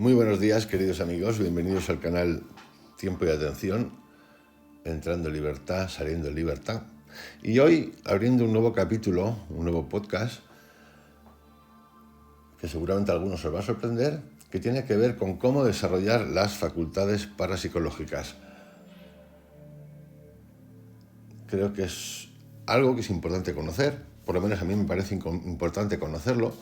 Muy buenos días, queridos amigos, bienvenidos al canal Tiempo y Atención, entrando en libertad, saliendo en libertad. Y hoy abriendo un nuevo capítulo, un nuevo podcast, que seguramente a algunos os va a sorprender, que tiene que ver con cómo desarrollar las facultades parapsicológicas. Creo que es algo que es importante conocer, por lo menos a mí me parece importante conocerlo,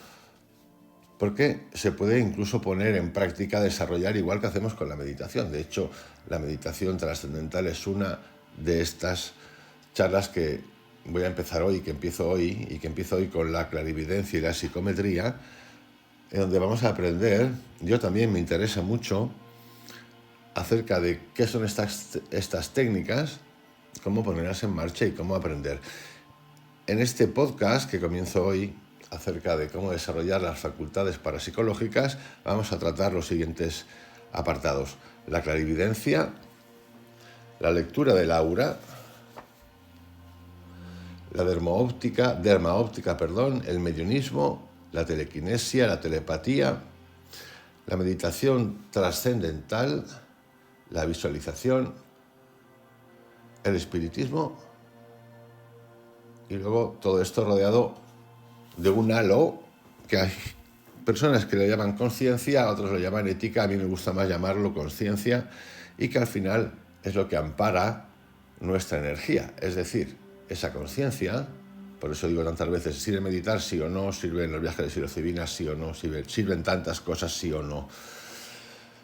porque se puede incluso poner en práctica, desarrollar igual que hacemos con la meditación. De hecho, la meditación trascendental es una de estas charlas que voy a empezar hoy, que empiezo hoy con la clarividencia y la psicometría, en donde vamos a aprender. Yo también me interesa mucho acerca de qué son estas técnicas, cómo ponerlas en marcha y cómo aprender. En este podcast que comienzo hoy, acerca de cómo desarrollar las facultades parapsicológicas, vamos a tratar los siguientes apartados: la clarividencia, la lectura del aura, la dermaóptica, el mediunismo, la telequinesia, la telepatía, la meditación trascendental, la visualización, el espiritismo, y luego todo esto rodeado de un halo que hay personas que lo llaman conciencia, otros lo llaman ética, a mí me gusta más llamarlo conciencia, y que al final es lo que ampara nuestra energía, es decir, esa conciencia. Por eso digo tantas veces, ¿sirve meditar sí o no? ¿Sirven los viajes de psilocibina sí o no? ¿Sirven tantas cosas sí o no?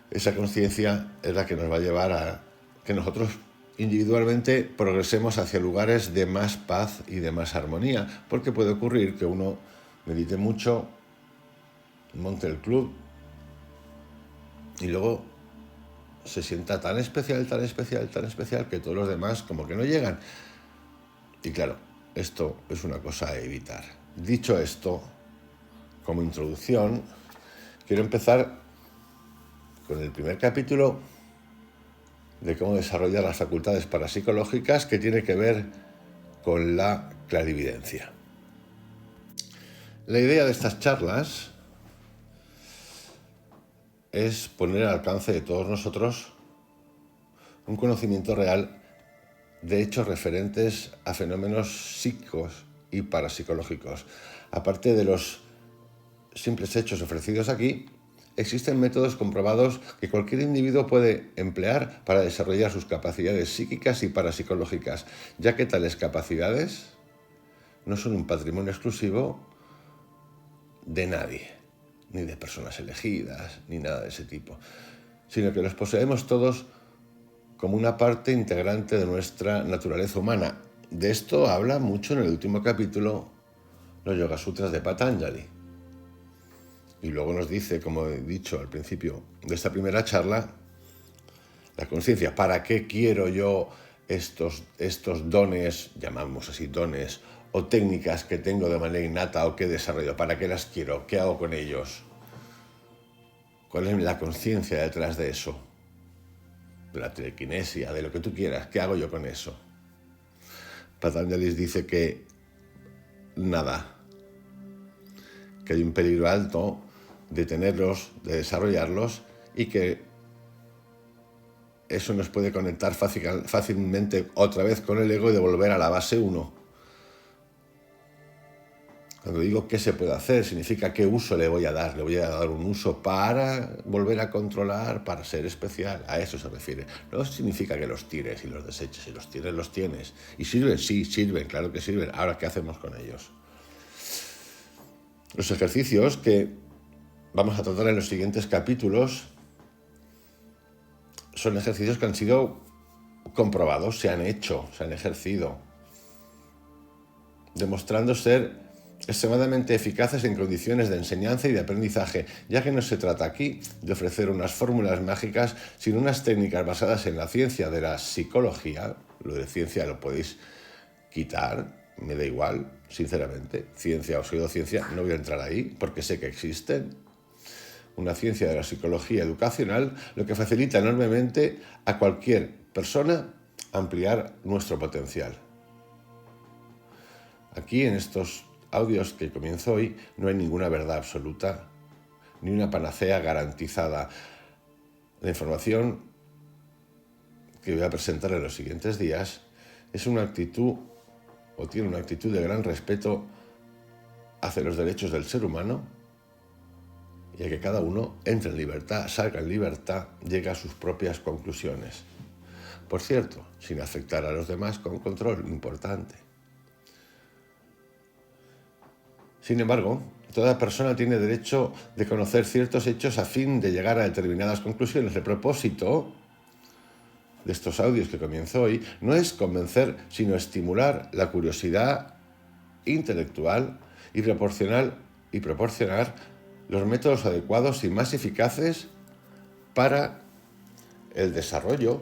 Esa conciencia es la que nos va a llevar a que nosotros individualmente progresemos hacia lugares de más paz y de más armonía, porque puede ocurrir que uno medite mucho, monte el club y luego se sienta tan especial que todos los demás como que no llegan. Y claro, esto es una cosa a evitar. Dicho esto, como introducción, quiero empezar con el primer capítulo de cómo desarrollar las facultades parapsicológicas, que tiene que ver con la clarividencia. La idea de estas charlas es poner al alcance de todos nosotros un conocimiento real de hechos referentes a fenómenos psíquicos y parapsicológicos. Aparte de los simples hechos ofrecidos aquí, existen métodos comprobados que cualquier individuo puede emplear para desarrollar sus capacidades psíquicas y parapsicológicas, ya que tales capacidades no son un patrimonio exclusivo de nadie, ni de personas elegidas, ni nada de ese tipo, sino que los poseemos todos como una parte integrante de nuestra naturaleza humana. De esto habla mucho en el último capítulo los Yoga Sutras de Patanjali. Y luego nos dice, como he dicho al principio de esta primera charla, la conciencia. ¿Para qué quiero yo estos dones, llamamos así dones, o técnicas que tengo de manera innata o que desarrollo? ¿Para qué las quiero? ¿Qué hago con ellos? ¿Cuál es la conciencia detrás de eso? De la telequinesia, de lo que tú quieras. ¿Qué hago yo con eso? Patanjali dice que nada, que hay un peligro alto de tenerlos, de desarrollarlos, y que eso nos puede conectar fácilmente otra vez con el ego y devolver a la base 1. Cuando digo qué se puede hacer, significa qué uso le voy a dar. Le voy a dar un uso para volver a controlar, para ser especial. A eso se refiere. No significa que los tires y los deseches. Si los tienes, los tienes. ¿Y sirven? Sí, sirven, claro que sirven. Ahora, ¿qué hacemos con ellos? Los ejercicios que vamos a tratar en los siguientes capítulos son ejercicios que han sido comprobados, se han hecho, se han ejercido, demostrando ser extremadamente eficaces en condiciones de enseñanza y de aprendizaje, ya que no se trata aquí de ofrecer unas fórmulas mágicas, sino unas técnicas basadas en la ciencia de la psicología. Lo de ciencia lo podéis quitar, me da igual, sinceramente. Ciencia o pseudociencia, no voy a entrar ahí porque sé que existen. Una ciencia de la psicología educacional, lo que facilita enormemente a cualquier persona ampliar nuestro potencial. Aquí en estos audios que comienzo hoy no hay ninguna verdad absoluta, ni una panacea garantizada. La información que voy a presentar en los siguientes días es una actitud, o tiene una actitud de gran respeto hacia los derechos del ser humano y a que cada uno entre en libertad, salga en libertad, llegue a sus propias conclusiones. Por cierto, sin afectar a los demás con control importante. Sin embargo, toda persona tiene derecho de conocer ciertos hechos a fin de llegar a determinadas conclusiones. El propósito de estos audios que comienzo hoy no es convencer, sino estimular la curiosidad intelectual y proporcionar los métodos adecuados y más eficaces para el desarrollo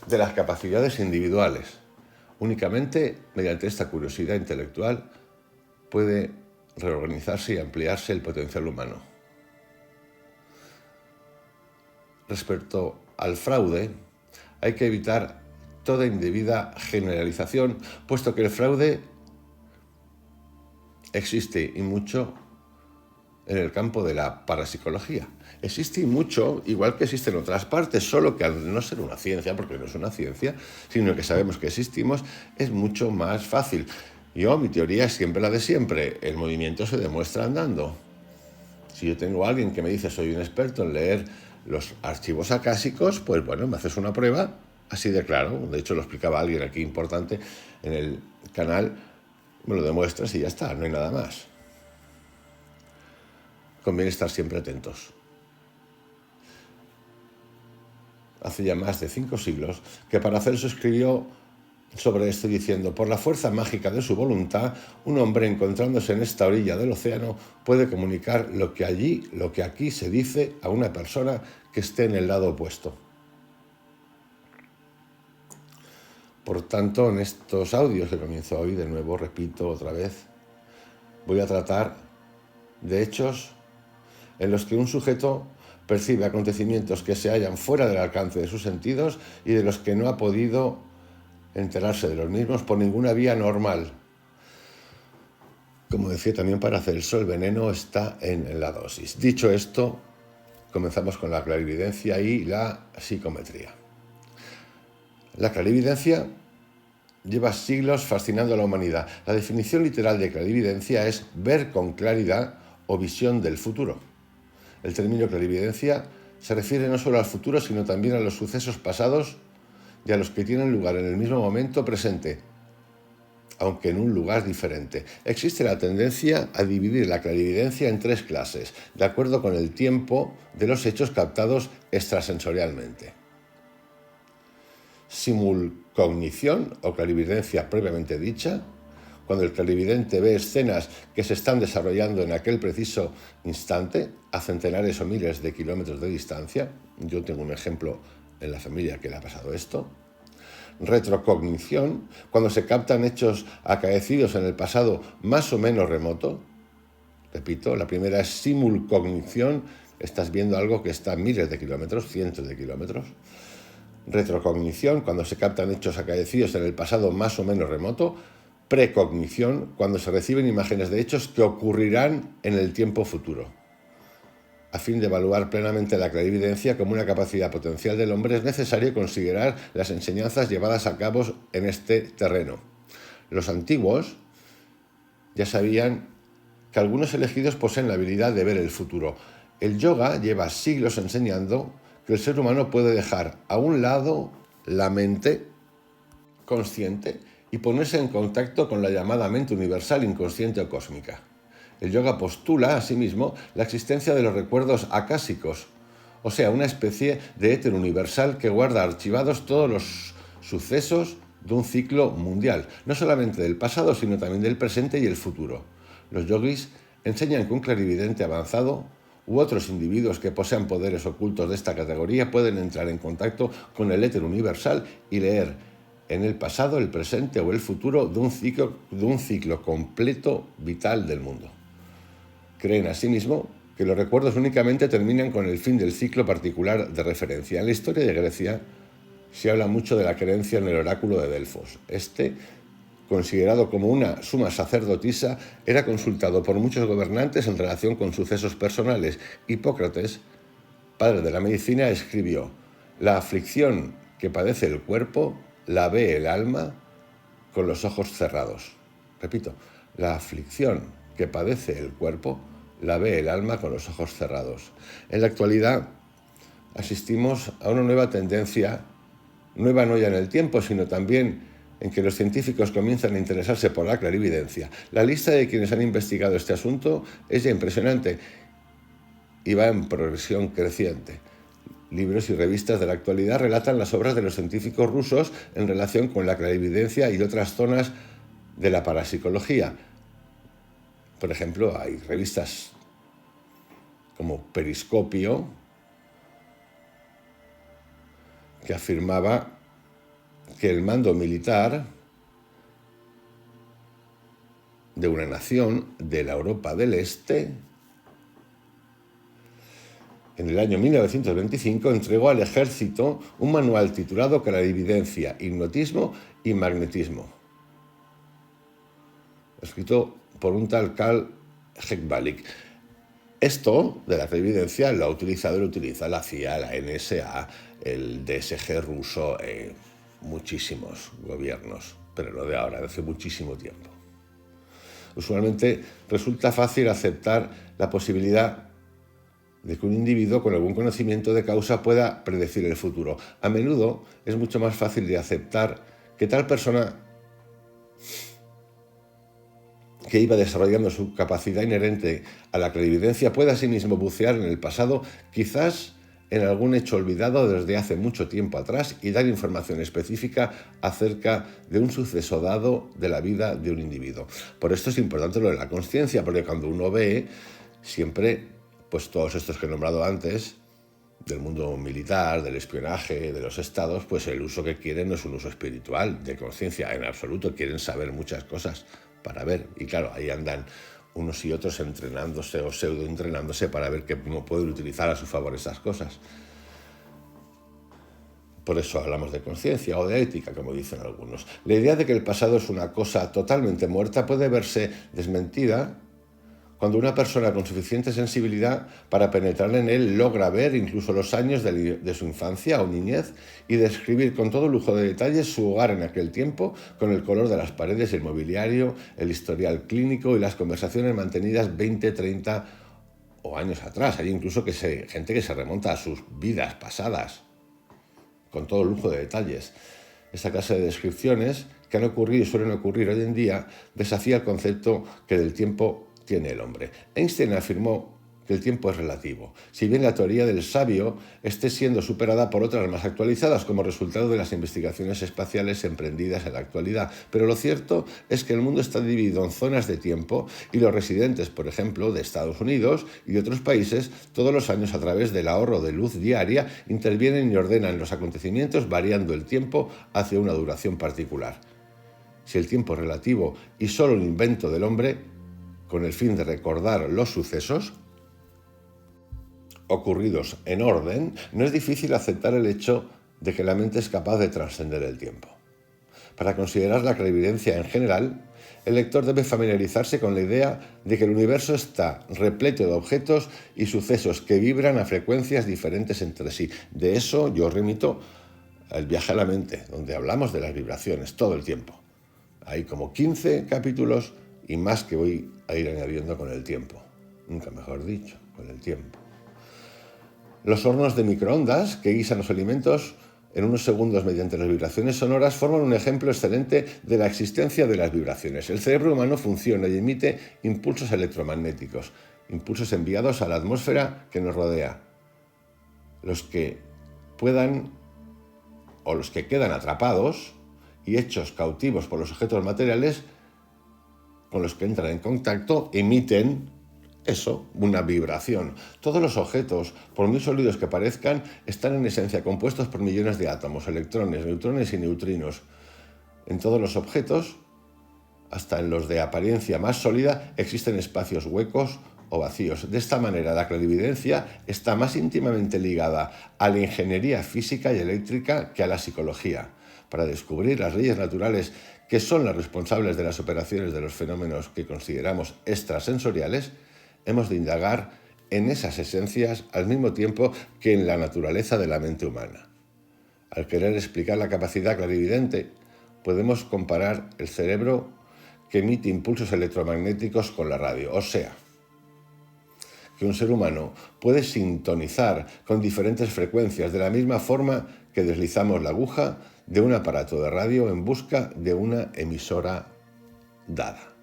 de las capacidades individuales. Únicamente mediante esta curiosidad intelectual puede reorganizarse y ampliarse el potencial humano. Respecto al fraude, hay que evitar toda indebida generalización, puesto que el fraude existe y mucho en el campo de la parapsicología. Existe y mucho, igual que existe en otras partes, solo que al no ser una ciencia, porque no es una ciencia, sino que sabemos que existimos, es mucho más fácil. Mi teoría es siempre la de siempre. El movimiento se demuestra andando. Si yo tengo a alguien que me dice soy un experto en leer los archivos acásicos, pues bueno, me haces una prueba así de claro. De hecho, lo explicaba alguien aquí importante en el canal, me lo demuestras y ya está, no hay nada más. Conviene estar siempre atentos. Hace ya más de 5 siglos que Paracelso escribió sobre esto diciendo: por la fuerza mágica de su voluntad, un hombre encontrándose en esta orilla del océano puede comunicar lo que aquí se dice a una persona que esté en el lado opuesto. Por tanto, en estos audios que comienzo hoy, de nuevo, repito otra vez, voy a tratar de hechos en los que un sujeto percibe acontecimientos que se hallan fuera del alcance de sus sentidos y de los que no ha podido enterarse de los mismos por ninguna vía normal. Como decía también Paracelso, el veneno está en la dosis. Dicho esto, comenzamos con la clarividencia y la psicometría. La clarividencia lleva siglos fascinando a la humanidad. La definición literal de clarividencia es ver con claridad o visión del futuro. El término clarividencia se refiere no solo al futuro, sino también a los sucesos pasados y a los que tienen lugar en el mismo momento presente, aunque en un lugar diferente. Existe la tendencia a dividir la clarividencia en 3 clases, de acuerdo con el tiempo de los hechos captados extrasensorialmente. Simulcognición o clarividencia propiamente dicha, cuando el clarividente ve escenas que se están desarrollando en aquel preciso instante, a centenares o miles de kilómetros de distancia. Yo tengo un ejemplo en la familia que le ha pasado esto. Retrocognición, cuando se captan hechos acaecidos en el pasado más o menos remoto. Repito, la primera es simulcognición, estás viendo algo que está a miles de kilómetros, cientos de kilómetros. Retrocognición, cuando se captan hechos acaecidos en el pasado más o menos remoto. Precognición, cuando se reciben imágenes de hechos que ocurrirán en el tiempo futuro. A fin de evaluar plenamente la clarividencia como una capacidad potencial del hombre, es necesario considerar las enseñanzas llevadas a cabo en este terreno. Los antiguos ya sabían que algunos elegidos poseen la habilidad de ver el futuro. El yoga lleva siglos enseñando que el ser humano puede dejar a un lado la mente consciente y ponerse en contacto con la llamada mente universal, inconsciente o cósmica. El yoga postula, asimismo, la existencia de los recuerdos acásicos, o sea, una especie de éter universal que guarda archivados todos los sucesos de un ciclo mundial, no solamente del pasado, sino también del presente y el futuro. Los yogis enseñan que un clarividente avanzado u otros individuos que posean poderes ocultos de esta categoría pueden entrar en contacto con el éter universal y leer en el pasado, el presente o el futuro de un ciclo completo vital del mundo. Creen asimismo que los recuerdos únicamente terminan con el fin del ciclo particular de referencia. En la historia de Grecia se habla mucho de la creencia en el oráculo de Delfos. Este considerado como una suma sacerdotisa, era consultado por muchos gobernantes en relación con sucesos personales. Hipócrates, padre de la medicina, escribió: la aflicción que padece el cuerpo la ve el alma con los ojos cerrados. Repito, la aflicción que padece el cuerpo la ve el alma con los ojos cerrados. En la actualidad asistimos a una nueva tendencia, nueva no ya en el tiempo, sino también en que los científicos comienzan a interesarse por la clarividencia. La lista de quienes han investigado este asunto es ya impresionante y va en progresión creciente. Libros y revistas de la actualidad relatan las obras de los científicos rusos en relación con la clarividencia y otras zonas de la parapsicología. Por ejemplo, hay revistas como Periscopio, que afirmaba que el mando militar de una nación de la Europa del Este, en el año 1925, entregó al ejército un manual titulado Clarividencia, Hipnotismo y Magnetismo, escrito por un tal Karl Hekbalik. Esto de la clarividencia lo ha utilizado y lo utiliza la CIA, la NSA, el DSG ruso, muchísimos gobiernos, pero no de ahora, de hace muchísimo tiempo. Usualmente resulta fácil aceptar la posibilidad de que un individuo con algún conocimiento de causa pueda predecir el futuro. A menudo es mucho más fácil de aceptar que tal persona que iba desarrollando su capacidad inherente a la clarividencia pueda asimismo bucear en el pasado, quizás en algún hecho olvidado desde hace mucho tiempo atrás, y dar información específica acerca de un suceso dado de la vida de un individuo. Por esto es importante lo de la consciencia, porque cuando uno ve, siempre, pues todos estos que he nombrado antes, del mundo militar, del espionaje, de los estados, pues el uso que quieren no es un uso espiritual, de conciencia, en absoluto. Quieren saber muchas cosas para ver, y claro, ahí andan unos y otros entrenándose o pseudo-entrenándose para ver cómo pueden utilizar a su favor esas cosas. Por eso hablamos de conciencia o de ética, como dicen algunos. La idea de que el pasado es una cosa totalmente muerta puede verse desmentida cuando una persona con suficiente sensibilidad para penetrar en él logra ver incluso los años de su infancia o niñez y describir con todo lujo de detalles su hogar en aquel tiempo, con el color de las paredes, el mobiliario, el historial clínico y las conversaciones mantenidas 20, 30 o años atrás. Hay incluso gente que se remonta a sus vidas pasadas, con todo lujo de detalles. Esta clase de descripciones que han ocurrido y suelen ocurrir hoy en día desafía el concepto que del tiempo tiene el hombre. Einstein afirmó que el tiempo es relativo, si bien la teoría del sabio esté siendo superada por otras más actualizadas como resultado de las investigaciones espaciales emprendidas en la actualidad. Pero lo cierto es que el mundo está dividido en zonas de tiempo y los residentes, por ejemplo, de Estados Unidos y de otros países, todos los años a través del ahorro de luz diaria, intervienen y ordenan los acontecimientos variando el tiempo hacia una duración particular. Si el tiempo es relativo y solo un invento del hombre, con el fin de recordar los sucesos ocurridos en orden, no es difícil aceptar el hecho de que la mente es capaz de trascender el tiempo. Para considerar la clarividencia en general, el lector debe familiarizarse con la idea de que el universo está repleto de objetos y sucesos que vibran a frecuencias diferentes entre sí. De eso yo remito al viaje a la mente, donde hablamos de las vibraciones todo el tiempo. Hay como 15 capítulos y más que voy a ir añadiendo con el tiempo. Nunca mejor dicho, con el tiempo. Los hornos de microondas que guisan los alimentos en unos segundos mediante las vibraciones sonoras forman un ejemplo excelente de la existencia de las vibraciones. El cerebro humano funciona y emite impulsos electromagnéticos, impulsos enviados a la atmósfera que nos rodea. Los que puedan o los que quedan atrapados y hechos cautivos por los objetos materiales con los que entran en contacto emiten una vibración. Todos los objetos, por muy sólidos que parezcan, están en esencia compuestos por millones de átomos, electrones, neutrones y neutrinos. En todos los objetos, hasta en los de apariencia más sólida, existen espacios huecos o vacíos. De esta manera, la clarividencia está más íntimamente ligada a la ingeniería física y eléctrica que a la psicología. Para descubrir las leyes naturales que son las responsables de las operaciones de los fenómenos que consideramos extrasensoriales, hemos de indagar en esas esencias al mismo tiempo que en la naturaleza de la mente humana. Al querer explicar la capacidad clarividente, podemos comparar el cerebro que emite impulsos electromagnéticos con la radio, o sea, que un ser humano puede sintonizar con diferentes frecuencias de la misma forma que deslizamos la aguja de un aparato de radio en busca de una emisora dada.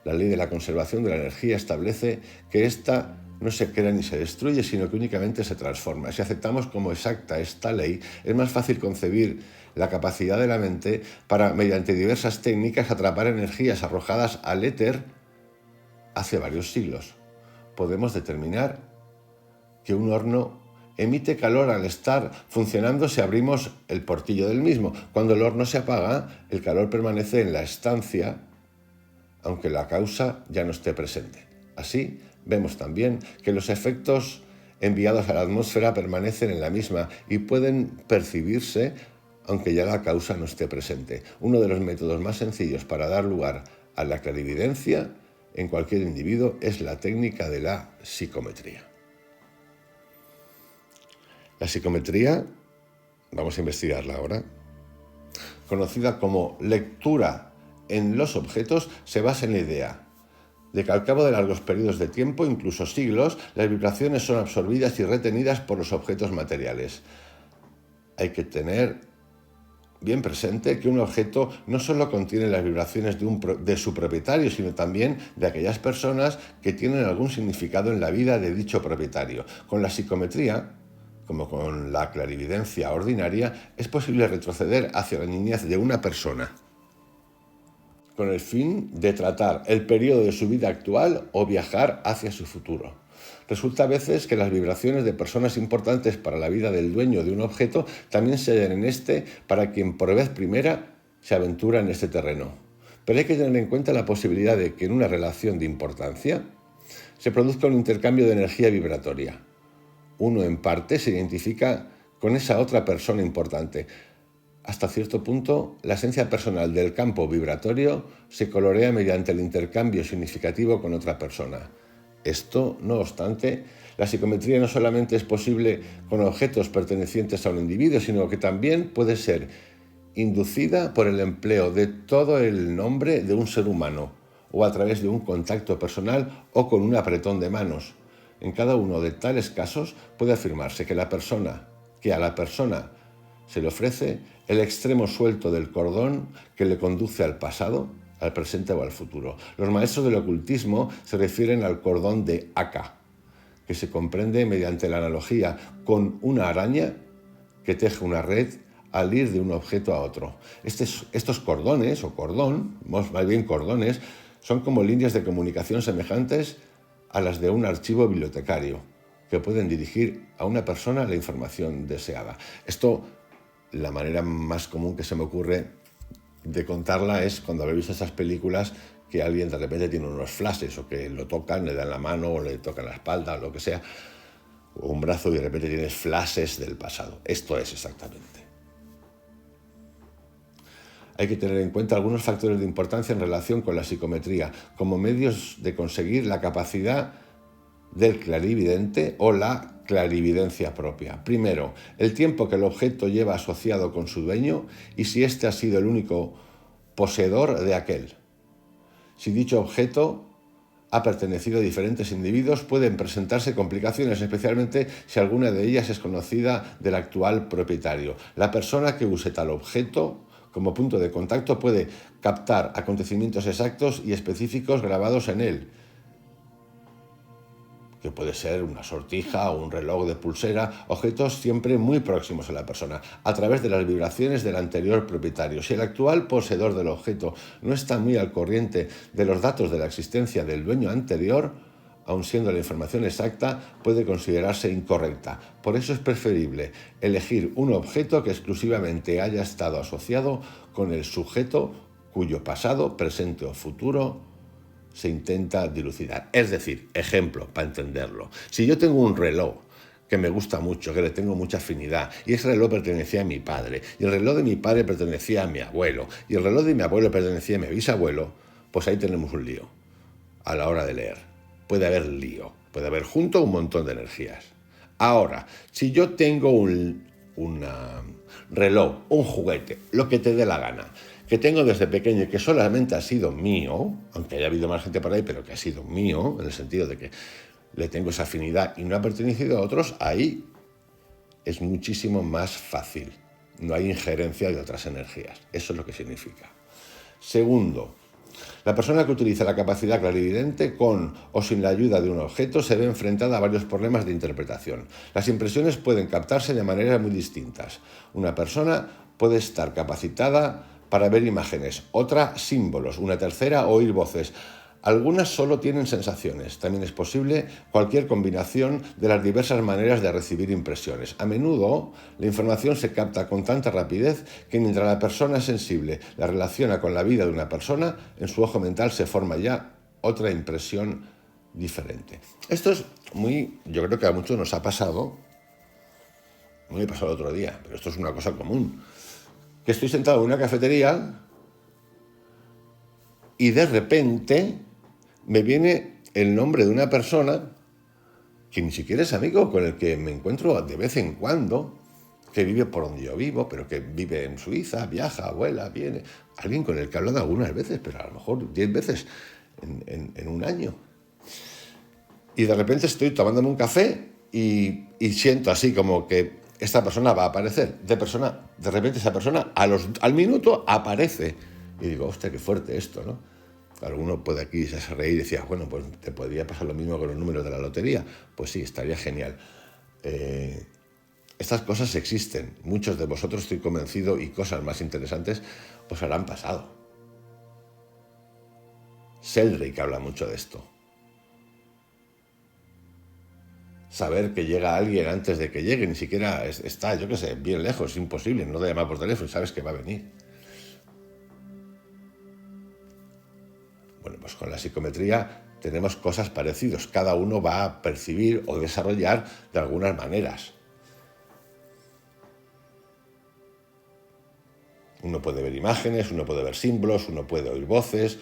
La ley de la conservación de la energía establece que ésta no se crea ni se destruye, sino que únicamente se transforma. Si aceptamos como exacta esta ley, es más fácil concebir la capacidad de la mente para, mediante diversas técnicas, atrapar energías arrojadas al éter hace varios siglos. Podemos determinar que un horno emite calor al estar funcionando si abrimos el portillo del mismo. Cuando el horno se apaga, el calor permanece en la estancia, aunque la causa ya no esté presente. Así, vemos también que los efectos enviados a la atmósfera permanecen en la misma y pueden percibirse aunque ya la causa no esté presente. Uno de los métodos más sencillos para dar lugar a la clarividencia en cualquier individuo es la técnica de la psicometría. La psicometría, vamos a investigarla ahora, conocida como lectura en los objetos, se basa en la idea de que al cabo de largos periodos de tiempo, incluso siglos, las vibraciones son absorbidas y retenidas por los objetos materiales. Hay que tener bien presente que un objeto no solo contiene las vibraciones de su propietario, sino también de aquellas personas que tienen algún significado en la vida de dicho propietario. Con la psicometría, como con la clarividencia ordinaria, es posible retroceder hacia la niñez de una persona, con el fin de tratar el periodo de su vida actual o viajar hacia su futuro. Resulta a veces que las vibraciones de personas importantes para la vida del dueño de un objeto también se den en este para quien por vez primera se aventura en este terreno. Pero hay que tener en cuenta la posibilidad de que en una relación de importancia se produzca un intercambio de energía vibratoria. Uno en parte se identifica con esa otra persona importante. Hasta cierto punto, la esencia personal del campo vibratorio se colorea mediante el intercambio significativo con otra persona. Esto, no obstante, la psicometría no solamente es posible con objetos pertenecientes a un individuo, sino que también puede ser inducida por el empleo de todo el nombre de un ser humano, o a través de un contacto personal o con un apretón de manos. En cada uno de tales casos puede afirmarse que a la persona se le ofrece el extremo suelto del cordón que le conduce al pasado, al presente o al futuro. Los maestros del ocultismo se refieren al cordón de Aka, que se comprende mediante la analogía con una araña que teje una red al ir de un objeto a otro. Estos cordones, o cordón, más bien cordones, son como líneas de comunicación semejantes a las de un archivo bibliotecario, que pueden dirigir a una persona la información deseada. Esto, la manera más común que se me ocurre de contarla es cuando habéis visto esas películas que alguien de repente tiene unos flashes, o que lo tocan, le dan la mano o le tocan la espalda o lo que sea, o un brazo, y de repente tienes flashes del pasado. Esto es exactamente. Hay que tener en cuenta algunos factores de importancia en relación con la psicometría, como medios de conseguir la capacidad del clarividente o la clarividencia propia. Primero, el tiempo que el objeto lleva asociado con su dueño y si éste ha sido el único poseedor de aquel. Si dicho objeto ha pertenecido a diferentes individuos, pueden presentarse complicaciones, especialmente si alguna de ellas es conocida del actual propietario. La persona que use tal objeto como punto de contacto puede captar acontecimientos exactos y específicos grabados en él, que puede ser una sortija o un reloj de pulsera, objetos siempre muy próximos a la persona, a través de las vibraciones del anterior propietario. Si el actual poseedor del objeto no está muy al corriente de los datos de la existencia del dueño anterior, aun siendo la información exacta, puede considerarse incorrecta. Por eso es preferible elegir un objeto que exclusivamente haya estado asociado con el sujeto cuyo pasado, presente o futuro se intenta dilucidar. Es decir, ejemplo, para entenderlo. Si yo tengo un reloj que me gusta mucho, que le tengo mucha afinidad, y ese reloj pertenecía a mi padre, y el reloj de mi padre pertenecía a mi abuelo, y el reloj de mi abuelo pertenecía a mi bisabuelo, pues ahí tenemos un lío a la hora de leer. Puede haber lío, puede haber junto un montón de energías. Ahora, si yo tengo un reloj, un juguete, lo que te dé la gana, que tengo desde pequeño y que solamente ha sido mío, aunque haya habido más gente por ahí, pero que ha sido mío, en el sentido de que le tengo esa afinidad y no ha pertenecido a otros, ahí es muchísimo más fácil. No hay injerencia de otras energías. Eso es lo que significa. Segundo, la persona que utiliza la capacidad clarividente con o sin la ayuda de un objeto se ve enfrentada a varios problemas de interpretación. Las impresiones pueden captarse de maneras muy distintas. Una persona puede estar capacitada para ver imágenes, otra símbolos, una tercera oír voces. Algunas solo tienen sensaciones. También es posible cualquier combinación de las diversas maneras de recibir impresiones. A menudo, la información se capta con tanta rapidez que mientras la persona sensible la relaciona con la vida de una persona, en su ojo mental se forma ya otra impresión diferente. Esto es yo creo que a muchos nos ha pasado, me pasó el otro día, pero esto es una cosa común, que estoy sentado en una cafetería y de repente me viene el nombre de una persona que ni siquiera es amigo, con el que me encuentro de vez en cuando, que vive por donde yo vivo, pero que vive en Suiza, viaja, vuela, viene. Alguien con el que he hablado algunas veces, pero a lo mejor 10 veces en un año. Y de repente estoy tomándome un café y siento así como que esta persona va a aparecer. De repente esa persona al minuto aparece. Y digo, hostia, qué fuerte esto, ¿no? Alguno puede aquí reír y decir, bueno, pues te podría pasar lo mismo con los números de la lotería. Pues sí, estaría genial. Estas cosas existen. Muchos de vosotros, estoy convencido, y cosas más interesantes os habrán pasado. Sheldrake habla mucho de esto. Saber que llega alguien antes de que llegue, ni siquiera está, yo qué sé, bien lejos, es imposible, no te llamas por teléfono, sabes que va a venir. Bueno, pues con la psicometría tenemos cosas parecidas. Cada uno va a percibir o desarrollar de algunas maneras. Uno puede ver imágenes, uno puede ver símbolos, uno puede oír voces,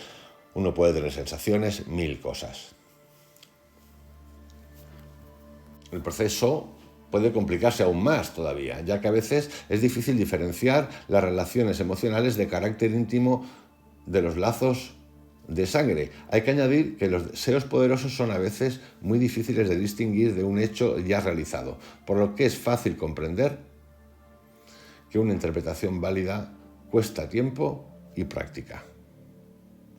uno puede tener sensaciones, 1000 cosas. El proceso puede complicarse aún más todavía, ya que a veces es difícil diferenciar las relaciones emocionales de carácter íntimo de los lazos de sangre. Hay que añadir que los deseos poderosos son a veces muy difíciles de distinguir de un hecho ya realizado, por lo que es fácil comprender que una interpretación válida cuesta tiempo y práctica.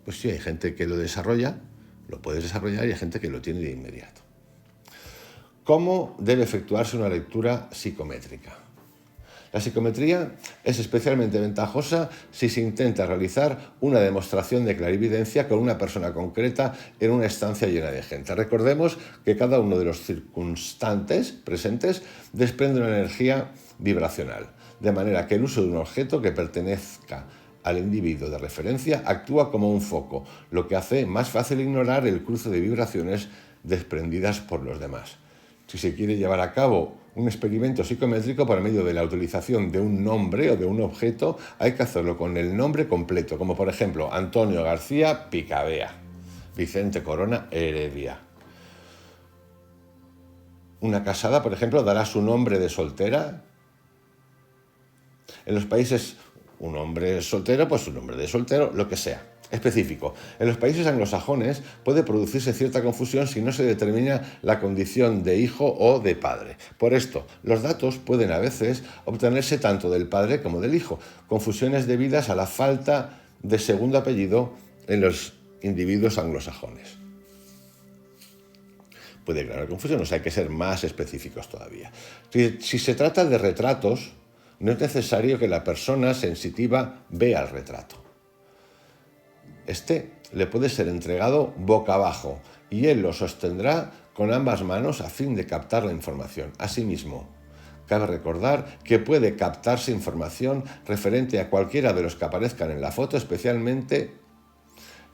Pues sí, hay gente que lo desarrolla, lo puedes desarrollar, y hay gente que lo tiene de inmediato. ¿Cómo debe efectuarse una lectura psicométrica? La psicometría es especialmente ventajosa si se intenta realizar una demostración de clarividencia con una persona concreta en una estancia llena de gente. Recordemos que cada uno de los circunstantes presentes desprende una energía vibracional, de manera que el uso de un objeto que pertenezca al individuo de referencia actúa como un foco, lo que hace más fácil ignorar el cruce de vibraciones desprendidas por los demás. Si se quiere llevar a cabo un experimento psicométrico por medio de la utilización de un nombre o de un objeto, hay que hacerlo con el nombre completo, como por ejemplo Antonio García Picabea, Vicente Corona Heredia. Una casada, por ejemplo, dará su nombre de soltera. En los países, un hombre soltero, pues su nombre de soltero, lo que sea. Específico. En los países anglosajones puede producirse cierta confusión si no se determina la condición de hijo o de padre. Por esto, los datos pueden a veces obtenerse tanto del padre como del hijo, confusiones debidas a la falta de segundo apellido en los individuos anglosajones. Puede crear confusión, o sea, hay que ser más específicos todavía. Si se trata de retratos, no es necesario que la persona sensitiva vea el retrato. Este le puede ser entregado boca abajo y él lo sostendrá con ambas manos a fin de captar la información. Asimismo, cabe recordar que puede captarse información referente a cualquiera de los que aparezcan en la foto, especialmente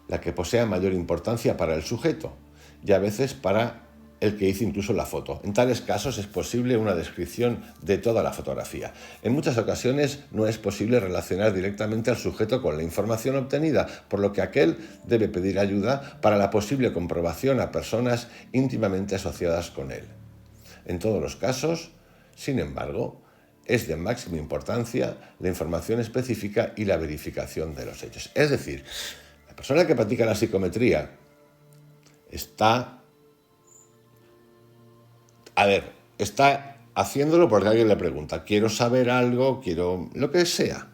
la que posea mayor importancia para el sujeto y a veces para el que hizo incluso la foto. En tales casos es posible una descripción de toda la fotografía. En muchas ocasiones no es posible relacionar directamente al sujeto con la información obtenida, por lo que aquel debe pedir ayuda para la posible comprobación a personas íntimamente asociadas con él. En todos los casos, sin embargo, es de máxima importancia la información específica y la verificación de los hechos. Es decir, la persona que practica la psicometría está haciéndolo porque alguien le pregunta, quiero saber algo, quiero lo que sea,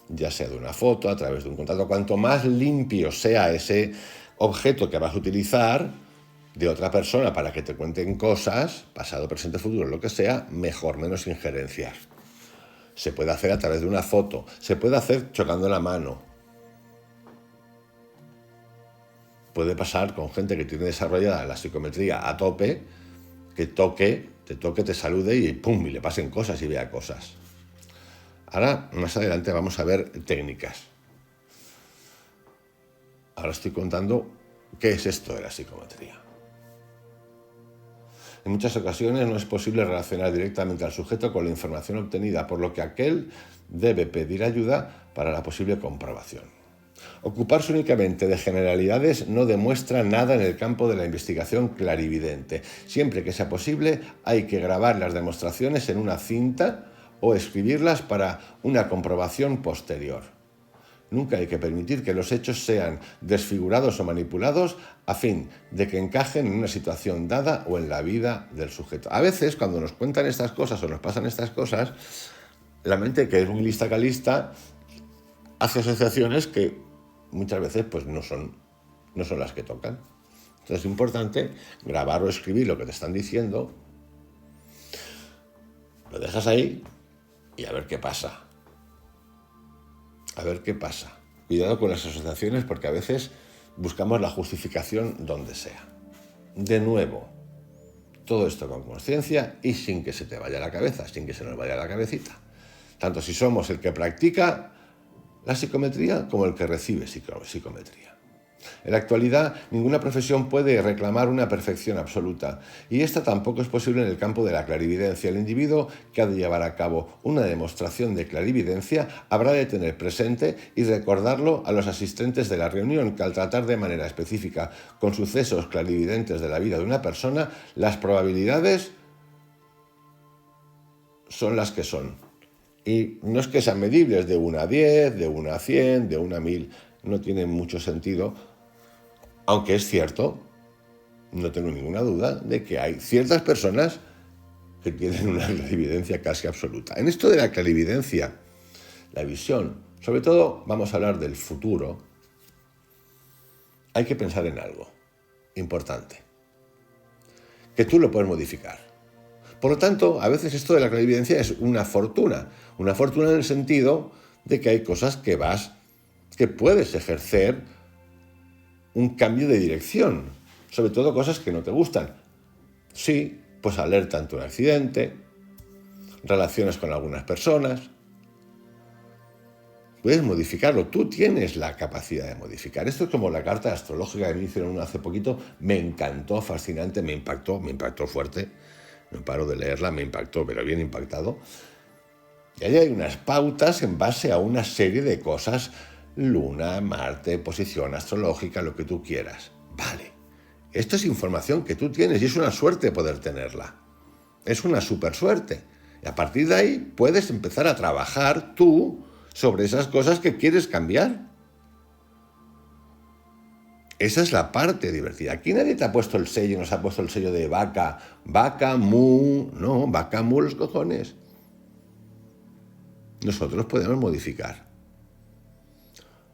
ya sea de una foto, a través de un contrato. Cuanto más limpio sea ese objeto que vas a utilizar de otra persona para que te cuenten cosas, pasado, presente, futuro, lo que sea, mejor, menos injerencias. Se puede hacer a través de una foto, se puede hacer chocando la mano. Puede pasar con gente que tiene desarrollada la psicometría a tope, que te toque, te salude y ¡pum!, y le pasen cosas y vea cosas. Ahora, más adelante, vamos a ver técnicas. Ahora estoy contando qué es esto de la psicometría. En muchas ocasiones no es posible relacionar directamente al sujeto con la información obtenida, por lo que aquel debe pedir ayuda para la posible comprobación. Ocuparse únicamente de generalidades no demuestra nada en el campo de la investigación clarividente. Siempre que sea posible, hay que grabar las demostraciones en una cinta o escribirlas para una comprobación posterior. Nunca hay que permitir que los hechos sean desfigurados o manipulados a fin de que encajen en una situación dada o en la vida del sujeto. A veces, cuando nos cuentan estas cosas o nos pasan estas cosas, la mente, que es muy lista calista, hace asociaciones que muchas veces pues, no son las que tocan. Entonces es importante grabar o escribir lo que te están diciendo, lo dejas ahí y a ver qué pasa. A ver qué pasa. Cuidado con las asociaciones porque a veces buscamos la justificación donde sea. De nuevo, todo esto con conciencia y sin que se te vaya la cabeza, sin que se nos vaya la cabecita. Tanto si somos el que practica la psicometría como el que recibe psicometría. En la actualidad, ninguna profesión puede reclamar una perfección absoluta, y esta tampoco es posible en el campo de la clarividencia. El individuo que ha de llevar a cabo una demostración de clarividencia habrá de tener presente y recordarlo a los asistentes de la reunión, que al tratar de manera específica con sucesos clarividentes de la vida de una persona, las probabilidades son las que son. Y no es que sean medibles de 1 a 10, de 1 a 100, de 1 a 1000, no tiene mucho sentido. Aunque es cierto, no tengo ninguna duda, de que hay ciertas personas que tienen una clarividencia casi absoluta. En esto de la clarividencia, la visión, sobre todo vamos a hablar del futuro, hay que pensar en algo importante, que tú lo puedes modificar. Por lo tanto, a veces esto de la clarividencia es una fortuna en el sentido de que hay cosas que puedes ejercer un cambio de dirección, sobre todo cosas que no te gustan. Sí, pues alerta ante un accidente, relaciones con algunas personas. Puedes modificarlo, tú tienes la capacidad de modificar. Esto es como la carta astrológica que me hicieron hace poquito, me encantó, fascinante, me impactó fuerte. No paro de leerla, me impactó, pero bien impactado. Y ahí hay unas pautas en base a una serie de cosas. Luna, Marte, posición astrológica, lo que tú quieras. Vale, esto es información que tú tienes y es una suerte poder tenerla. Es una súper suerte. Y a partir de ahí puedes empezar a trabajar tú sobre esas cosas que quieres cambiar. Esa es la parte divertida. Aquí nadie te ha puesto el sello, nos ha puesto el sello de vaca, mu, no, vaca, mu los cojones. Nosotros podemos modificar.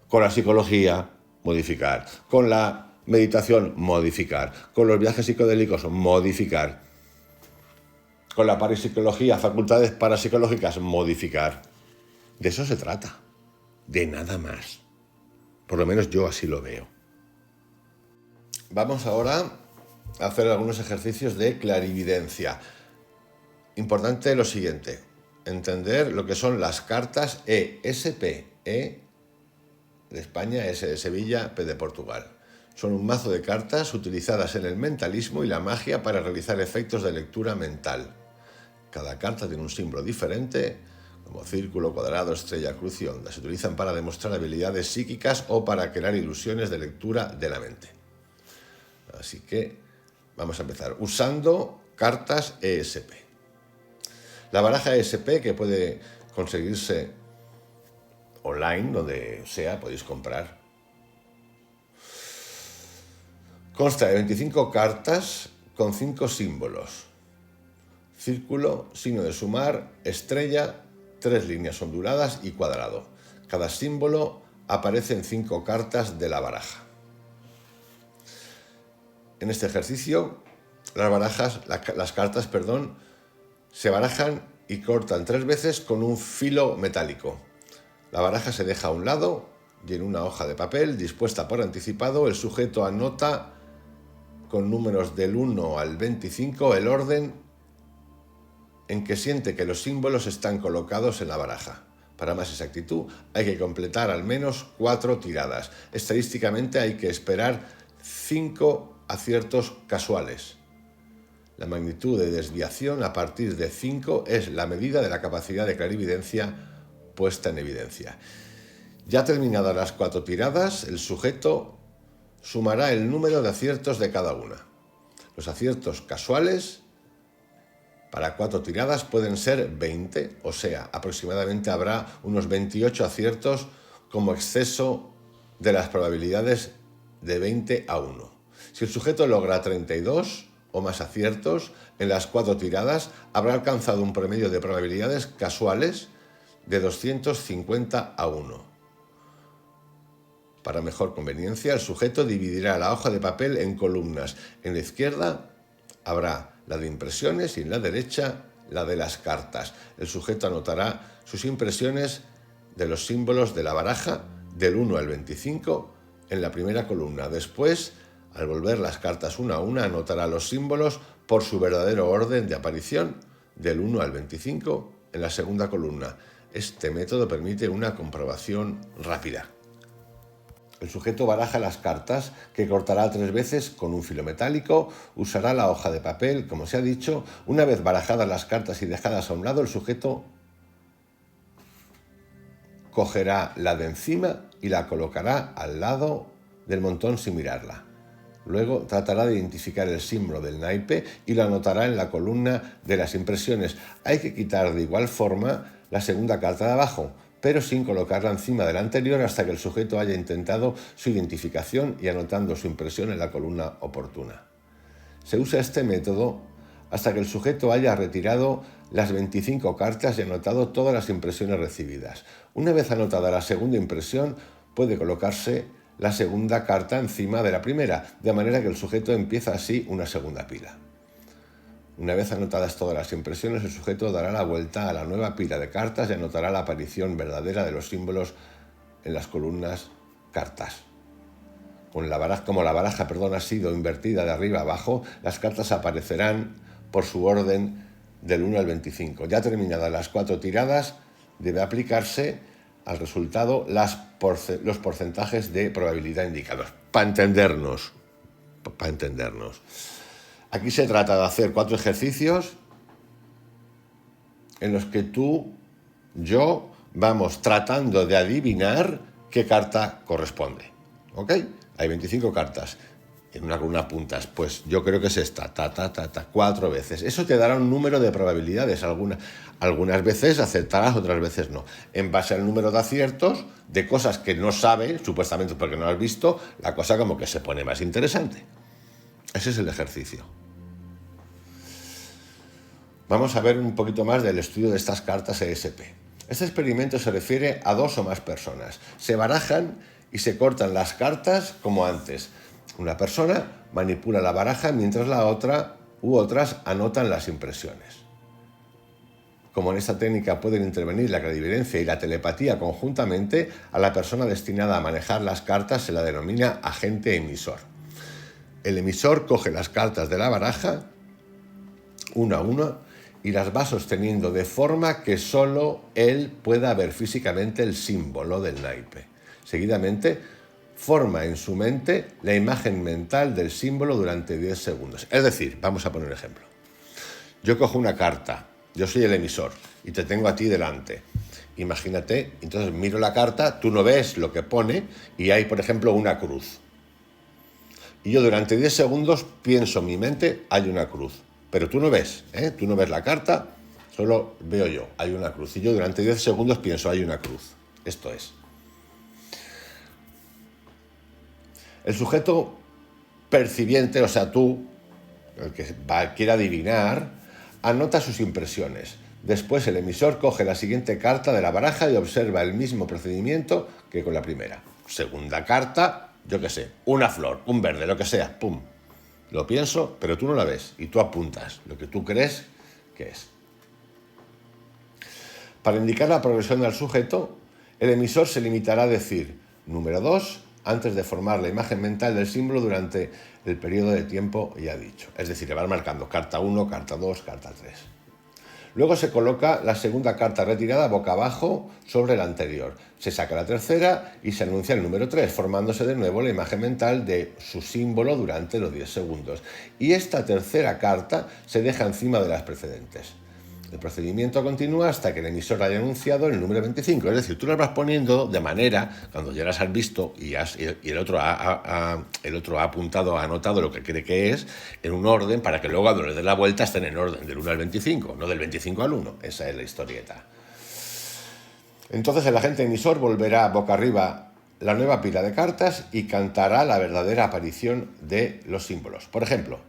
Con la psicología, modificar. Con la meditación, modificar. Con los viajes psicodélicos, modificar. Con la parapsicología, facultades parapsicológicas, modificar. De eso se trata. De nada más. Por lo menos yo así lo veo. Vamos ahora a hacer algunos ejercicios de clarividencia. Importante lo siguiente. Entender lo que son las cartas ESP. E de España, S de Sevilla, P de Portugal. Son un mazo de cartas utilizadas en el mentalismo y la magia para realizar efectos de lectura mental. Cada carta tiene un símbolo diferente, como círculo, cuadrado, estrella, cruz y onda. Se utilizan para demostrar habilidades psíquicas o para crear ilusiones de lectura de la mente. Así que vamos a empezar usando cartas ESP. La baraja ESP, que puede conseguirse online, donde sea, podéis comprar, consta de 25 cartas con 5 símbolos. Círculo, signo de sumar, estrella, 3 líneas onduladas y cuadrado. Cada símbolo aparece en 5 cartas de la baraja. En este ejercicio, las cartas, se barajan y cortan 3 veces con un filo metálico. La baraja se deja a un lado y en una hoja de papel dispuesta por anticipado, el sujeto anota con números del 1 al 25 el orden en que siente que los símbolos están colocados en la baraja. Para más exactitud, hay que completar al menos 4 tiradas. Estadísticamente hay que esperar 5 aciertos casuales. La magnitud de desviación a partir de 5 es la medida de la capacidad de clarividencia puesta en evidencia. Ya terminadas las 4 tiradas, el sujeto sumará el número de aciertos de cada una. Los aciertos casuales para 4 tiradas pueden ser 20, o sea, aproximadamente habrá unos 28 aciertos como exceso de las probabilidades de 20 a 1. Si el sujeto logra 32 o más aciertos en las 4 tiradas, habrá alcanzado un promedio de probabilidades casuales de 250 a 1. Para mejor conveniencia, el sujeto dividirá la hoja de papel en columnas. En la izquierda habrá la de impresiones y en la derecha la de las cartas. El sujeto anotará sus impresiones de los símbolos de la baraja del 1 al 25 en la primera columna. Después, al volver las cartas una a una, anotará los símbolos por su verdadero orden de aparición del 1 al 25 en la segunda columna. Este método permite una comprobación rápida. El sujeto baraja las cartas, que cortará 3 veces con un filo metálico, usará la hoja de papel, como se ha dicho. Una vez barajadas las cartas y dejadas a un lado, el sujeto cogerá la de encima y la colocará al lado del montón sin mirarla. Luego tratará de identificar el símbolo del naipe y lo anotará en la columna de las impresiones. Hay que quitar de igual forma la segunda carta de abajo, pero sin colocarla encima de la anterior hasta que el sujeto haya intentado su identificación y anotando su impresión en la columna oportuna. Se usa este método hasta que el sujeto haya retirado las 25 cartas y anotado todas las impresiones recibidas. Una vez anotada la segunda impresión, puede colocarse la segunda carta encima de la primera, de manera que el sujeto empieza así una segunda pila. Una vez anotadas todas las impresiones, el sujeto dará la vuelta a la nueva pila de cartas y anotará la aparición verdadera de los símbolos en las columnas cartas. Como la baraja ha sido invertida de arriba a abajo, las cartas aparecerán por su orden del 1 al 25. Ya terminadas las 4 tiradas, debe aplicarse al resultado los porcentajes de probabilidad indicados. Para entendernos. Aquí se trata de hacer 4 ejercicios en los que yo, vamos tratando de adivinar qué carta corresponde. ¿Ok? Hay 25 cartas. En una columna apuntas, pues yo creo que es esta, 4 veces. Eso te dará un número de probabilidades. Algunas veces acertarás, otras veces no. En base al número de aciertos, de cosas que no sabes, supuestamente porque no has visto, la cosa como que se pone más interesante. Ese es el ejercicio. Vamos a ver un poquito más del estudio de estas cartas ESP. Este experimento se refiere a 2 o más personas. Se barajan y se cortan las cartas como antes. Una persona manipula la baraja mientras la otra u otras anotan las impresiones. Como en esta técnica pueden intervenir la clarividencia y la telepatía conjuntamente, a la persona destinada a manejar las cartas se la denomina agente emisor. El emisor coge las cartas de la baraja, una a una, y las va sosteniendo de forma que solo él pueda ver físicamente el símbolo del naipe. Seguidamente forma en su mente la imagen mental del símbolo durante 10 segundos. Es decir, vamos a poner un ejemplo. Yo cojo una carta, yo soy el emisor y te tengo a ti delante. Imagínate, entonces miro la carta, tú no ves lo que pone y hay, por ejemplo, una cruz. Y yo durante 10 segundos pienso en mi mente, hay una cruz. Pero tú no ves, tú no ves la carta, solo veo yo, hay una cruz. Y yo durante 10 segundos pienso, hay una cruz. Esto es. El sujeto percibiente, o sea, tú, el que quiera adivinar, anota sus impresiones. Después el emisor coge la siguiente carta de la baraja y observa el mismo procedimiento que con la primera. Segunda carta, yo qué sé, una flor, un verde, lo que sea, pum. Lo pienso, pero tú no la ves y tú apuntas lo que tú crees que es. Para indicar la progresión del sujeto, el emisor se limitará a decir número 2 antes de formar la imagen mental del símbolo durante el periodo de tiempo ya dicho. Es decir, le vas marcando carta 1, carta 2, carta 3. Luego se coloca la segunda carta retirada boca abajo sobre la anterior. Se saca la tercera y se anuncia el número 3, formándose de nuevo la imagen mental de su símbolo durante los 10 segundos. Y esta tercera carta se deja encima de las precedentes. El procedimiento continúa hasta que el emisor haya anunciado el número 25. Es decir, tú las vas poniendo de manera, cuando ya las has visto y el otro ha apuntado, ha anotado lo que cree que es, en un orden para que luego cuando le des la vuelta estén en orden, del 1 al 25, no del 25 al 1. Esa es la historieta. Entonces el agente emisor volverá boca arriba la nueva pila de cartas y cantará la verdadera aparición de los símbolos. Por ejemplo,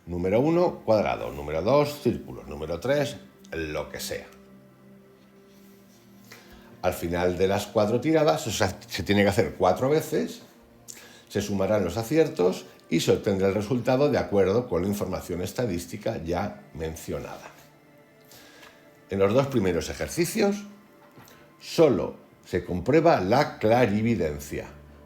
número 1, cuadrado. Número 2, círculo. Número 3, lo que sea. Al final de las 4 tiradas, o sea, se tiene que hacer 4 veces, se sumarán los aciertos y se obtendrá el resultado de acuerdo con la información estadística ya mencionada. En los 2 primeros ejercicios, solo se comprueba la clarividencia,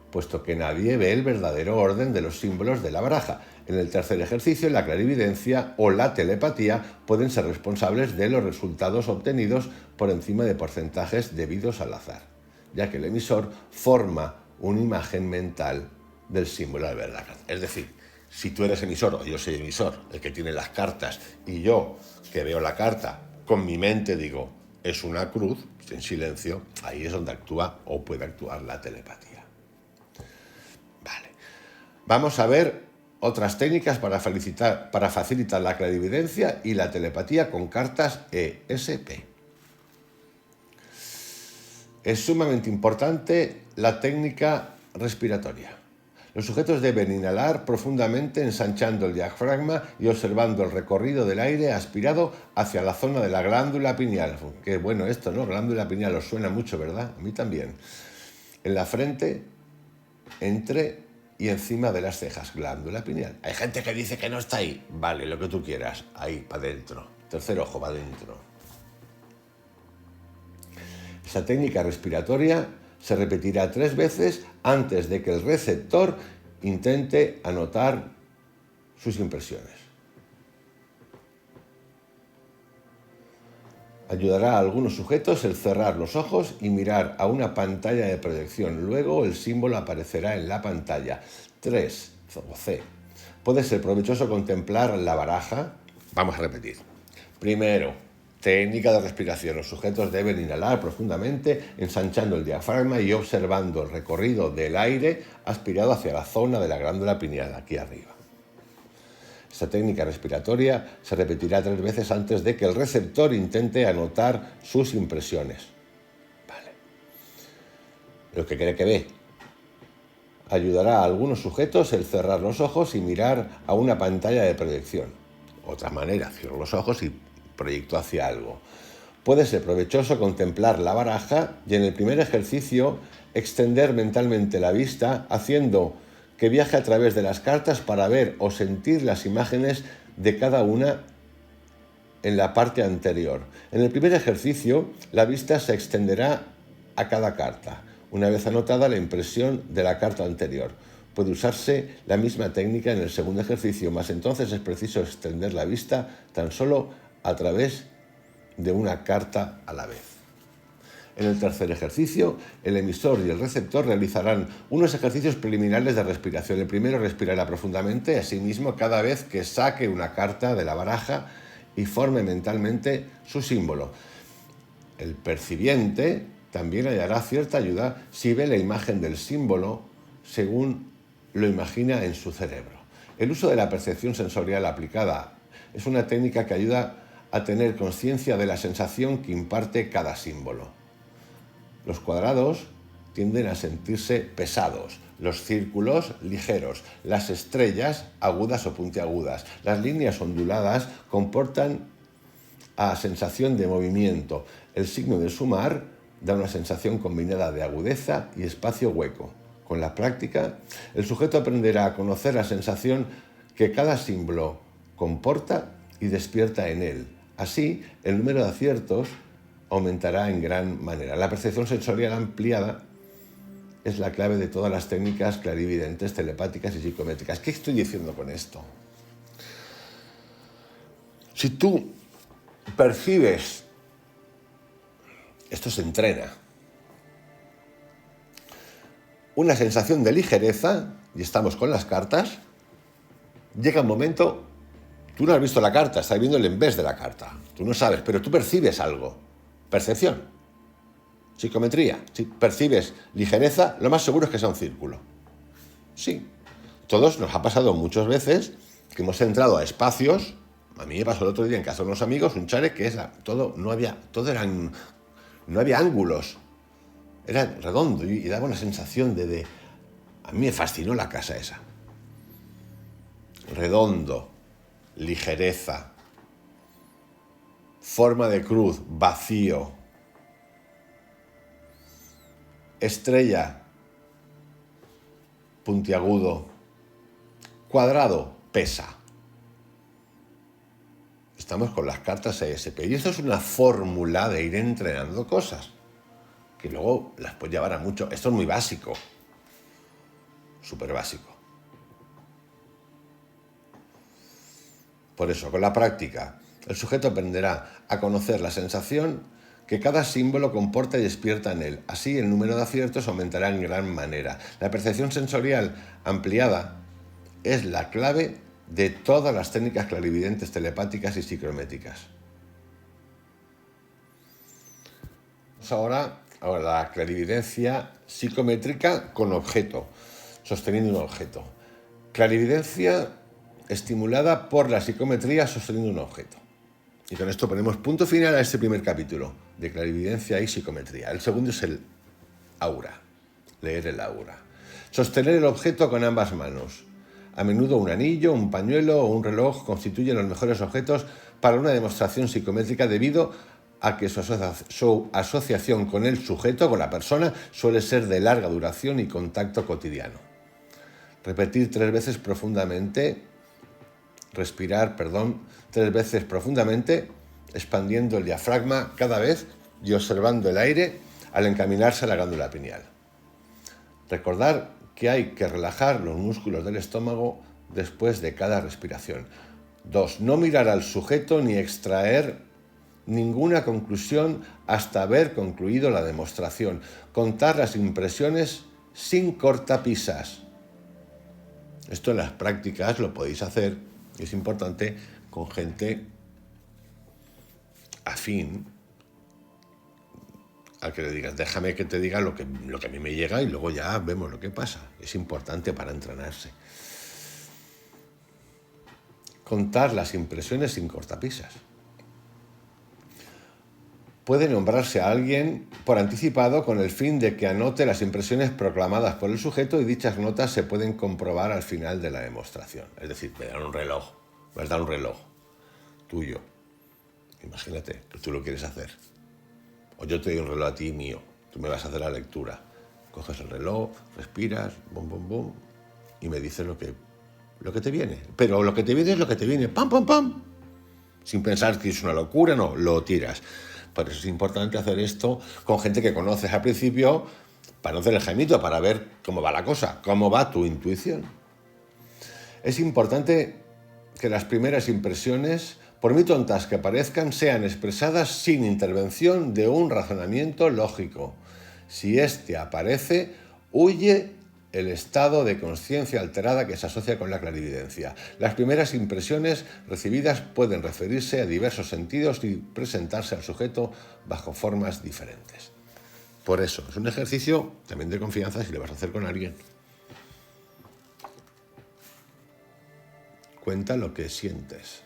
puesto que nadie ve el verdadero orden de los símbolos de la baraja. En el tercer ejercicio, la clarividencia o la telepatía pueden ser responsables de los resultados obtenidos por encima de porcentajes debidos al azar, ya que el emisor forma una imagen mental del símbolo de verdad. Es decir, si tú eres emisor o yo soy emisor, el que tiene las cartas, y yo que veo la carta con mi mente digo, es una cruz, en silencio, ahí es donde actúa o puede actuar la telepatía. Vale. Vamos a ver otras técnicas para facilitar la clarividencia y la telepatía con cartas ESP. Es sumamente importante la técnica respiratoria. Los sujetos deben inhalar profundamente ensanchando el diafragma y observando el recorrido del aire aspirado hacia la zona de la glándula pineal. Qué bueno esto, ¿no? Glándula pineal, os suena mucho, ¿verdad? A mí también. En la frente, entre y encima de las cejas, glándula pineal. Hay gente que dice que no está ahí. Vale, lo que tú quieras. Ahí, para adentro. Tercer ojo, para adentro. Esa técnica respiratoria se repetirá 3 veces antes de que el receptor intente anotar sus impresiones. Ayudará a algunos sujetos el cerrar los ojos y mirar a una pantalla de proyección. Luego el símbolo aparecerá en la pantalla. 3. O C. Puede ser provechoso contemplar la baraja. Vamos a repetir. Primero, técnica de respiración. Los sujetos deben inhalar profundamente, ensanchando el diafragma y observando el recorrido del aire aspirado hacia la zona de la glándula pineal, aquí arriba. Esta técnica respiratoria se repetirá 3 veces antes de que el receptor intente anotar sus impresiones. Vale. Lo que cree que ve. Ayudará a algunos sujetos el cerrar los ojos y mirar a una pantalla de proyección. Otra manera, cierro los ojos y proyecto hacia algo. Puede ser provechoso contemplar la baraja y en el primer ejercicio extender mentalmente la vista haciendo que viaje a través de las cartas para ver o sentir las imágenes de cada una en la parte anterior. En el primer ejercicio, la vista se extenderá a cada carta, una vez anotada la impresión de la carta anterior. Puede usarse la misma técnica en el segundo ejercicio, mas entonces es preciso extender la vista tan solo a través de una carta a la vez. En el tercer ejercicio, el emisor y el receptor realizarán unos ejercicios preliminares de respiración. El primero respirará profundamente a sí mismo cada vez que saque una carta de la baraja y forme mentalmente su símbolo. El percibiente también hallará cierta ayuda si ve la imagen del símbolo según lo imagina en su cerebro. El uso de la percepción sensorial aplicada es una técnica que ayuda a tener conciencia de la sensación que imparte cada símbolo. Los cuadrados tienden a sentirse pesados, los círculos ligeros, las estrellas agudas o puntiagudas, las líneas onduladas comportan a sensación de movimiento. El signo de sumar da una sensación combinada de agudeza y espacio hueco. Con la práctica, el sujeto aprenderá a conocer la sensación que cada símbolo comporta y despierta en él. Así, el número de aciertos aumentará en gran manera. La percepción sensorial ampliada es la clave de todas las técnicas clarividentes, telepáticas y psicométricas. ¿Qué estoy diciendo con esto? Si tú percibes, esto se entrena, una sensación de ligereza, y estamos con las cartas, llega un momento, tú no has visto la carta, estás viendo el envés de la carta, tú no sabes, pero tú percibes algo, percepción, psicometría, si percibes ligereza, lo más seguro es que sea un círculo. Sí, todos nos ha pasado muchas veces que hemos entrado a espacios. A mí me pasó el otro día en casa de unos amigos, un chalet que no había ángulos, era redondo y daba una sensación a mí me fascinó la casa esa. Redondo, ligereza, forma de cruz, vacío, estrella, puntiagudo, cuadrado, pesa. Estamos con las cartas ESP y esto es una fórmula de ir entrenando cosas que luego las puedes llevar a mucho. Esto es muy básico, súper básico. Por eso, con la práctica, el sujeto aprenderá a conocer la sensación que cada símbolo comporta y despierta en él. Así, el número de aciertos aumentará en gran manera. La percepción sensorial ampliada es la clave de todas las técnicas clarividentes, telepáticas y psicométricas. Ahora la clarividencia psicométrica con objeto, sosteniendo un objeto. Clarividencia estimulada por la psicometría sosteniendo un objeto. Y con esto ponemos punto final a este primer capítulo de clarividencia y psicometría. El segundo es el aura, leer el aura. Sostener el objeto con ambas manos. A menudo un anillo, un pañuelo o un reloj constituyen los mejores objetos para una demostración psicométrica debido a que su asociación con el sujeto, con la persona, suele ser de larga duración y contacto cotidiano. Repetir 3 veces profundamente, respirar 3 veces profundamente, expandiendo el diafragma cada vez y observando el aire al encaminarse a la glándula pineal. Recordar que hay que relajar los músculos del estómago después de cada respiración. 2. No mirar al sujeto ni extraer ninguna conclusión hasta haber concluido la demostración. Contar las impresiones sin cortapisas. Esto en las prácticas lo podéis hacer, es importante, con gente afín, al que le digas, déjame que te diga lo que a mí me llega y luego ya vemos lo que pasa. Es importante para entrenarse. Contar las impresiones sin cortapisas. Puede nombrarse a alguien por anticipado con el fin de que anote las impresiones proclamadas por el sujeto y dichas notas se pueden comprobar al final de la demostración. Es decir, me dan un reloj, me has dado un reloj tuyo. Imagínate que tú lo quieres hacer. O yo te doy un reloj a ti mío, tú me vas a hacer la lectura. Coges el reloj, respiras, bum, bum, bum, y me dices lo que te viene. Pero lo que te viene es lo que te viene, pam, pam, pam. Sin pensar que es una locura, no, lo tiras. Por eso es importante hacer esto con gente que conoces al principio, para no hacer el gemito, para ver cómo va la cosa, cómo va tu intuición. Es importante que las primeras impresiones por muy tontas que parezcan, sean expresadas sin intervención de un razonamiento lógico. Si éste aparece, huye el estado de conciencia alterada que se asocia con la clarividencia. Las primeras impresiones recibidas pueden referirse a diversos sentidos y presentarse al sujeto bajo formas diferentes. Por eso, es un ejercicio también de confianza si lo vas a hacer con alguien. Cuenta lo que sientes.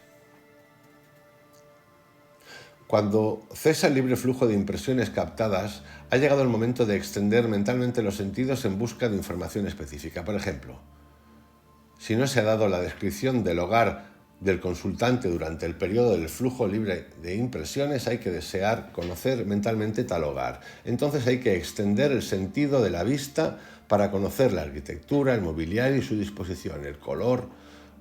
Cuando cesa el libre flujo de impresiones captadas, ha llegado el momento de extender mentalmente los sentidos en busca de información específica. Por ejemplo, si no se ha dado la descripción del hogar del consultante durante el periodo del flujo libre de impresiones, hay que desear conocer mentalmente tal hogar. Entonces hay que extender el sentido de la vista para conocer la arquitectura, el mobiliario y su disposición, el color,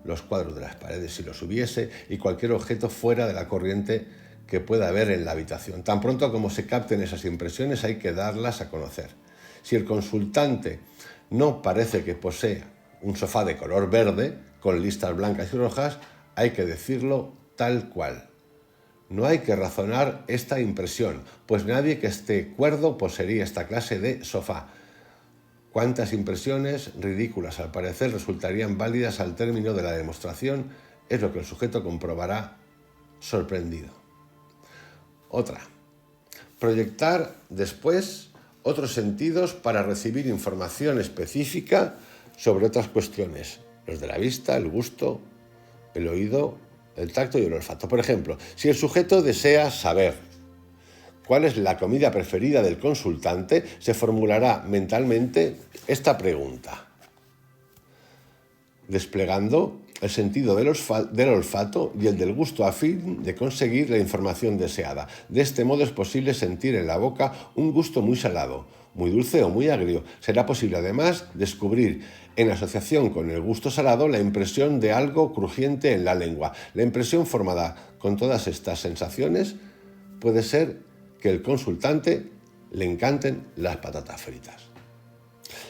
los cuadros de las paredes si los hubiese y cualquier objeto fuera de la corriente que pueda haber en la habitación. Tan pronto como se capten esas impresiones hay que darlas a conocer. Si el consultante no parece que posea un sofá de color verde con listas blancas y rojas, hay que decirlo tal cual. No hay que razonar esta impresión, pues nadie que esté cuerdo poseería esta clase de sofá. Cuántas impresiones ridículas al parecer resultarían válidas al término de la demostración es lo que el sujeto comprobará sorprendido. Otra. Proyectar después otros sentidos para recibir información específica sobre otras cuestiones, los de la vista, el gusto, el oído, el tacto y el olfato. Por ejemplo, si el sujeto desea saber cuál es la comida preferida del consultante, se formulará mentalmente esta pregunta, desplegando el sentido del olfato y el del gusto a fin de conseguir la información deseada. De este modo es posible sentir en la boca un gusto muy salado, muy dulce o muy agrio. Será posible además descubrir en asociación con el gusto salado la impresión de algo crujiente en la lengua. La impresión formada con todas estas sensaciones puede ser que al consultante le encanten las patatas fritas.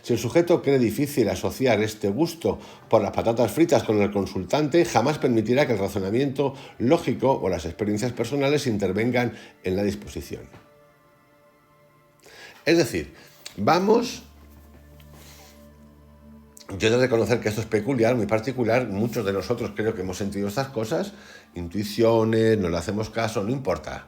Si el sujeto cree difícil asociar este gusto por las patatas fritas con el consultante, jamás permitirá que el razonamiento lógico o las experiencias personales intervengan en la disposición. Es decir, yo he de reconocer que esto es peculiar, muy particular, muchos de nosotros creo que hemos sentido estas cosas, intuiciones, no le hacemos caso, no importa.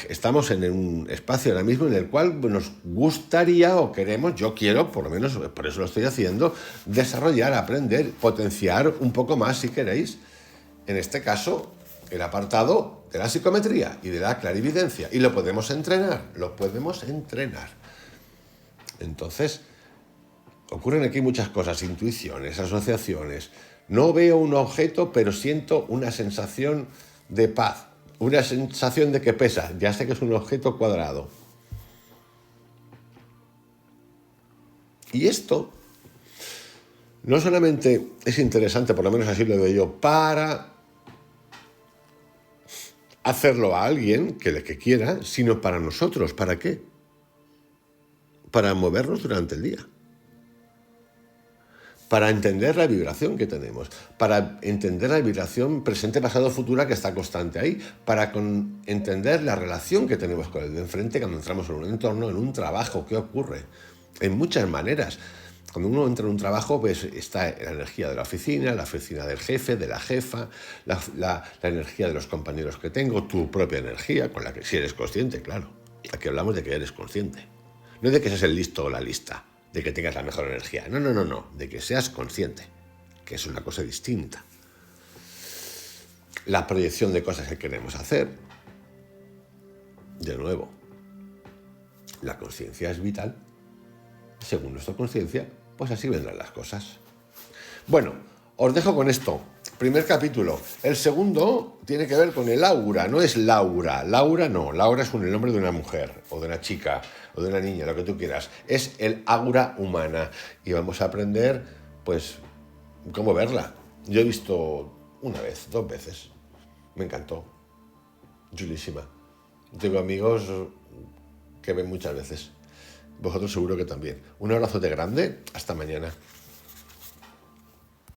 Estamos en un espacio ahora mismo en el cual nos gustaría o queremos, yo quiero, por lo menos por eso lo estoy haciendo, desarrollar, aprender, potenciar un poco más si queréis, en este caso, el apartado de la psicometría y de la clarividencia. Y lo podemos entrenar. Entonces, ocurren aquí muchas cosas, intuiciones, asociaciones. No veo un objeto, pero siento una sensación de paz. Una sensación de que pesa, ya sé que es un objeto cuadrado. Y esto no solamente es interesante, por lo menos así lo veo yo, para hacerlo a alguien que quiera, sino para nosotros. ¿Para qué? Para movernos durante el día. Para entender la vibración que tenemos, para entender la vibración presente, pasado, futura que está constante ahí, para entender la relación que tenemos con el de enfrente cuando entramos en un entorno, en un trabajo. ¿Qué ocurre? En muchas maneras. Cuando uno entra en un trabajo, pues está la energía de la oficina del jefe, de la jefa, la energía de los compañeros que tengo, tu propia energía, con la que si eres consciente, claro. Aquí hablamos de que eres consciente. No de que seas el listo o la lista, de que tengas la mejor energía. No, de que seas consciente, que es una cosa distinta. La proyección de cosas que queremos hacer. De nuevo, la conciencia es vital. Según nuestra conciencia, pues así vendrán las cosas. Bueno, os dejo con esto. Primer capítulo. El segundo tiene que ver con el aura, no es Laura. Laura no, Laura es el nombre de una mujer, o de una chica, o de una niña, lo que tú quieras. Es el aura humana. Y vamos a aprender, pues, cómo verla. Yo he visto una vez, 2 veces. Me encantó. Chulísima. Tengo amigos que ven muchas veces. Vosotros seguro que también. Un abrazote grande. Hasta mañana.